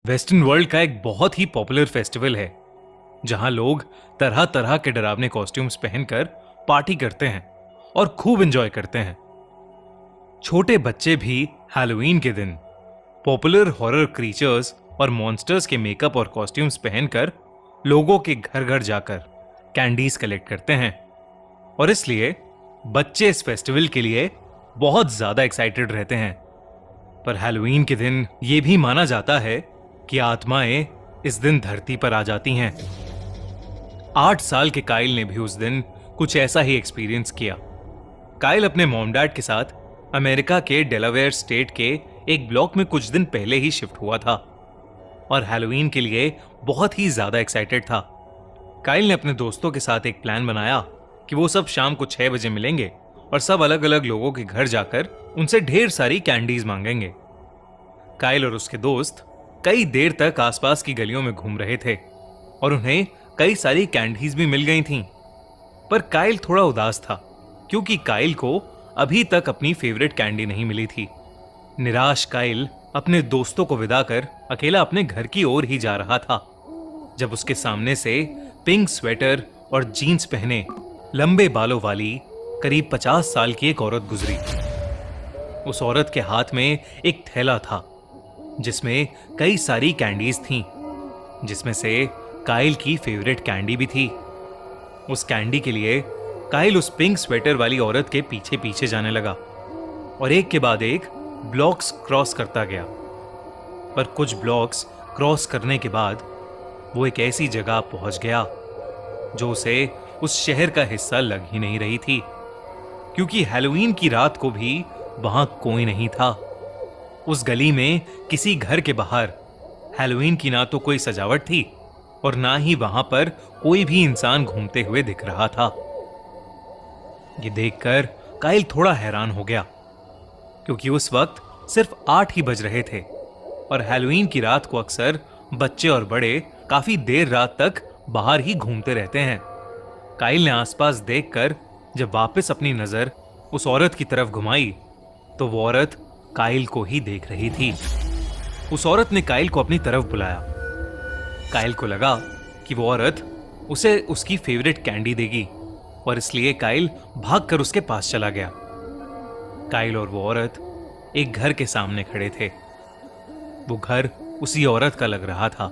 Western world का एक बहुत ही पॉपुलर फेस्टिवल है जहां लोग तरह तरह के डरावने कॉस्ट्यूम्स पहनकर पार्टी करते हैं और खूब एंजॉय करते हैं। छोटे बच्चे भी हैलोवीन के दिन पॉपुलर हॉरर क्रीचर्स और मॉन्स्टर्स के मेकअप और कॉस्ट्यूम्स पहनकर लोगों के घर घर जाकर कैंडीज कलेक्ट करते हैं और इसलिए बच्चे इस फेस्टिवल के लिए बहुत ज्यादा एक्साइटेड रहते हैं। पर हैलोवीन के दिन यह भी माना जाता है कि आत्माएं इस दिन धरती पर आ जाती हैं। 8 साल के काइल ने भी उस दिन कुछ ऐसा ही एक्सपीरियंस किया। काइल अपने मॉम डैड के साथ अमेरिका के डेलावेयर स्टेट के एक ब्लॉक में कुछ दिन पहले ही शिफ्ट हुआ था और हैलोवीन के लिए बहुत ही ज्यादा एक्साइटेड था। काइल ने अपने दोस्तों के साथ एक प्लान बनाया कि वो सब शाम को 6 बजे मिलेंगे और सब अलग अलग लोगों के घर जाकर उनसे ढेर सारी कैंडीज मांगेंगे। काइल और उसके दोस्त कई देर तक आसपास की गलियों में घूम रहे थे और उन्हें कई सारी कैंडीज भी मिल गई थीं। पर काइल थोड़ा उदास था क्योंकि काइल को अभी तक अपनी फेवरेट कैंडी नहीं मिली थी। निराश काइल अपने दोस्तों को विदा कर अकेला अपने घर की ओर ही जा रहा था जब उसके सामने से पिंक स्वेटर और जीन्स पहने लंबे बालों वाली करीब 50 साल की एक औरत गुजरी। उस औरत के हाथ में एक थैला था जिसमें कई सारी कैंडीज थीं, जिसमें से काइल की फेवरेट कैंडी भी थी। उस कैंडी के लिए काइल उस पिंक स्वेटर वाली औरत के पीछे पीछे जाने लगा और एक के बाद एक ब्लॉक्स क्रॉस करता गया। पर कुछ ब्लॉक्स क्रॉस करने के बाद वो एक ऐसी जगह पहुंच गया जो उसे उस शहर का हिस्सा लग ही नहीं रही थी, क्योंकि हैलोवीन की रात को भी वहां कोई नहीं था। उस गली में किसी घर के बाहर हैलोवीन की ना तो कोई सजावट थी और ना ही वहां पर कोई भी इंसान घूमते हुए दिख रहा था। ये देखकर काइल थोड़ा हैरान हो गया क्योंकि उस वक्त सिर्फ 8 ही बज रहे थे और हैलोवीन की रात को अक्सर बच्चे और बड़े काफी देर रात तक बाहर ही घूमते रहते हैं। काइल ने आसपास देखकर जब वापस अपनी नजर उस औरत की तरफ घुमाई तो वो औरत काइल को ही देख रही थी। उस औरत ने काइल को अपनी तरफ बुलाया। काइल को लगा कि वो औरत उसे उसकी फेवरेट कैंडी देगी और इसलिए काइल भागकर उसके पास चला गया। काइल और वो औरत एक घर के सामने खड़े थे। वो घर उसी औरत का लग रहा था।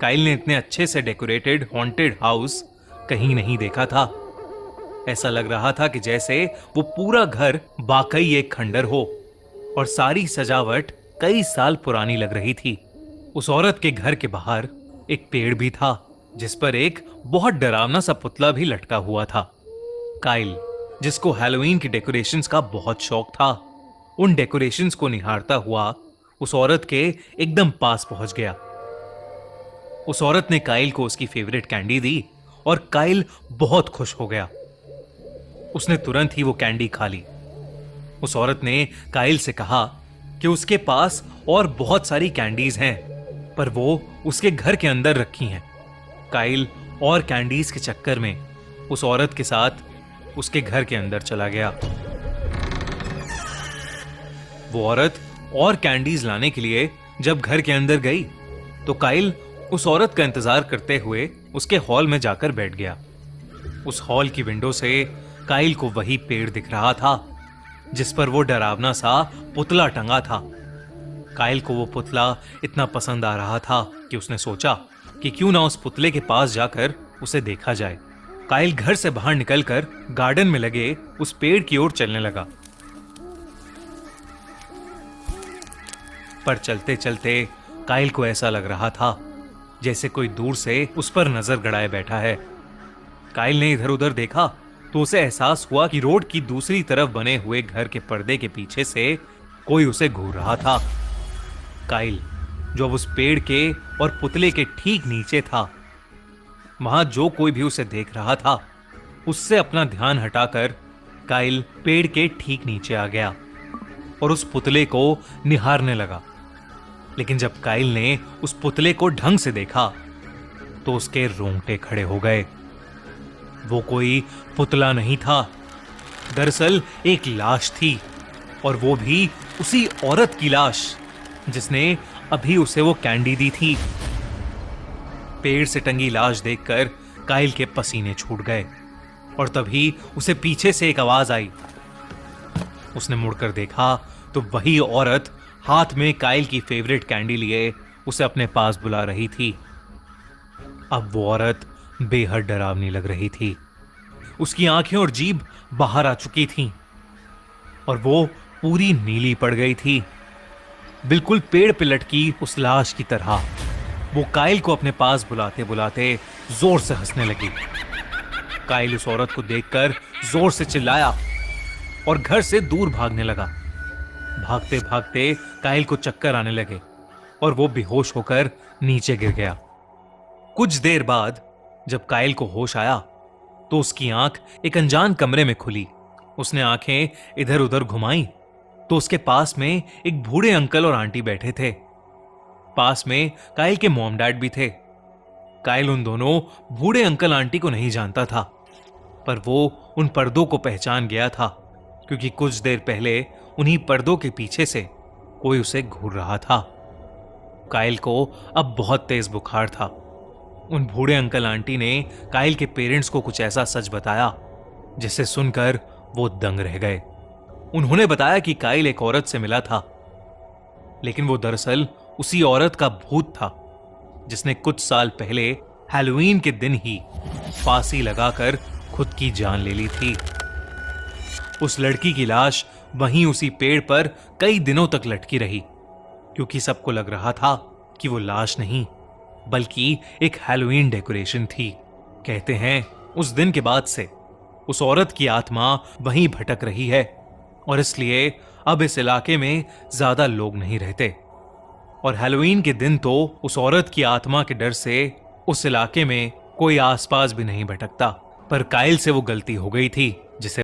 काइल ने इतने अच्छे से डेकोरेटेड हॉन्टेड हाउस कहीं नहीं देखा था। ऐसा लग रहा था कि जैसे वो पूरा घर वाकई एक खंडर हो और सारी सजावट कई साल पुरानी लग रही थी। उस औरत के घर के बाहर एक पेड़ भी था जिस पर एक बहुत डरावना सा पुतला भी लटका हुआ था। काइल, जिसको हैलोवीन की डेकोरेशंस का बहुत शौक था, उन डेकोरेशंस को निहारता हुआ उस औरत के एकदम पास पहुंच गया। उस औरत ने काइल को उसकी फेवरेट कैंडी दी और काइल बहुत खुश हो गया। उसने तुरंत ही वो कैंडी खा ली। उस औरत ने काइल से कहा कि उसके पास और बहुत सारी कैंडीज हैं, पर वो उसके घर के अंदर रखी हैं। काइल और कैंडीज के चक्कर में उस औरत के साथ उसके घर के अंदर चला गया। वो औरत और कैंडीज लाने के लिए जब घर के अंदर गई तो काइल उस औरत का इंतजार करते हुए उसके हॉल में जाकर बैठ गया। उस हॉल की विंडो से काइल को वही पेड़ दिख रहा था जिस पर वो डरावना सा पुतला टंगा था। काइल को वो पुतला इतना पसंद आ रहा था कि उसने सोचा कि क्यों ना उस पुतले के पास जाकर उसे देखा जाए। काइल घर से बाहर निकलकर गार्डन में लगे उस पेड़ की ओर चलने लगा। पर चलते चलते काइल को ऐसा लग रहा था जैसे कोई दूर से उस पर नजर गड़ाए बैठा है। काइल ने इधर उधर देखा तो उसे एहसास हुआ कि रोड की दूसरी तरफ बने हुए घर के पर्दे के पीछे से कोई उसे घूर रहा था। काइल, जो अब उस पेड़ के और पुतले के ठीक नीचे था, वहां जो कोई भी उसे देख रहा था उससे अपना ध्यान हटाकर काइल पेड़ के ठीक नीचे आ गया और उस पुतले को निहारने लगा। लेकिन जब काइल ने उस पुतले को ढंग से देखा तो उसके रोंगटे खड़े हो गए। वो कोई पुतला नहीं था, दरअसल एक लाश थी और वो भी उसी औरत की लाश जिसने अभी उसे वो कैंडी दी थी। पेड़ से टंगी लाश देखकर काइल के पसीने छूट गए और तभी उसे पीछे से एक आवाज आई। उसने मुड़कर देखा तो वही औरत हाथ में काइल की फेवरेट कैंडी लिए उसे अपने पास बुला रही थी। अब वो औरत बेहद डरावनी लग रही थी। उसकी आंखें और जीभ बाहर आ चुकी थीं और वो पूरी नीली पड़ गई थी, बिल्कुल पेड़ पे लटकी उस लाश की तरह। वो काइल को अपने पास बुलाते बुलाते जोर से हंसने लगी। काइल उस औरत को देखकर जोर से चिल्लाया और घर से दूर भागने लगा। भागते भागते काइल को चक्कर आने लगे और वो बेहोश होकर नीचे गिर गया। कुछ देर बाद जब काइल को होश आया तो उसकी आंख एक अनजान कमरे में खुली। उसने आंखें इधर उधर घुमाई तो उसके पास में एक बूढ़े अंकल और आंटी बैठे थे। पास में काइल के मॉम डैड भी थे। काइल उन दोनों बूढ़े अंकल आंटी को नहीं जानता था, पर वो उन पर्दों को पहचान गया था क्योंकि कुछ देर पहले उन्हीं पर्दों के पीछे से कोई उसे घूर रहा था। काइल को अब बहुत तेज बुखार था। उन बूढ़े अंकल आंटी ने काइल के पेरेंट्स को कुछ ऐसा सच बताया जिसे सुनकर वो दंग रह गए। उन्होंने बताया कि काइल एक औरत से मिला था, लेकिन वो दरअसल उसी औरत का भूत था जिसने कुछ साल पहले हैलोवीन के दिन ही फांसी लगाकर खुद की जान ले ली थी। उस लड़की की लाश वहीं उसी पेड़ पर कई दिनों तक लटकी रही क्योंकि सबको लग रहा था कि वो लाश नहीं बल्कि एक हैलोवीन डेकोरेशन थी। कहते हैं उस दिन के बाद से उस औरत की आत्मा वहीं भटक रही है और इसलिए अब इस इलाके में ज्यादा लोग नहीं रहते। और हैलोवीन के दिन तो उस औरत की आत्मा के डर से उस इलाके में कोई आसपास भी नहीं भटकता। पर काइल से वो गलती हो गई थी जिसे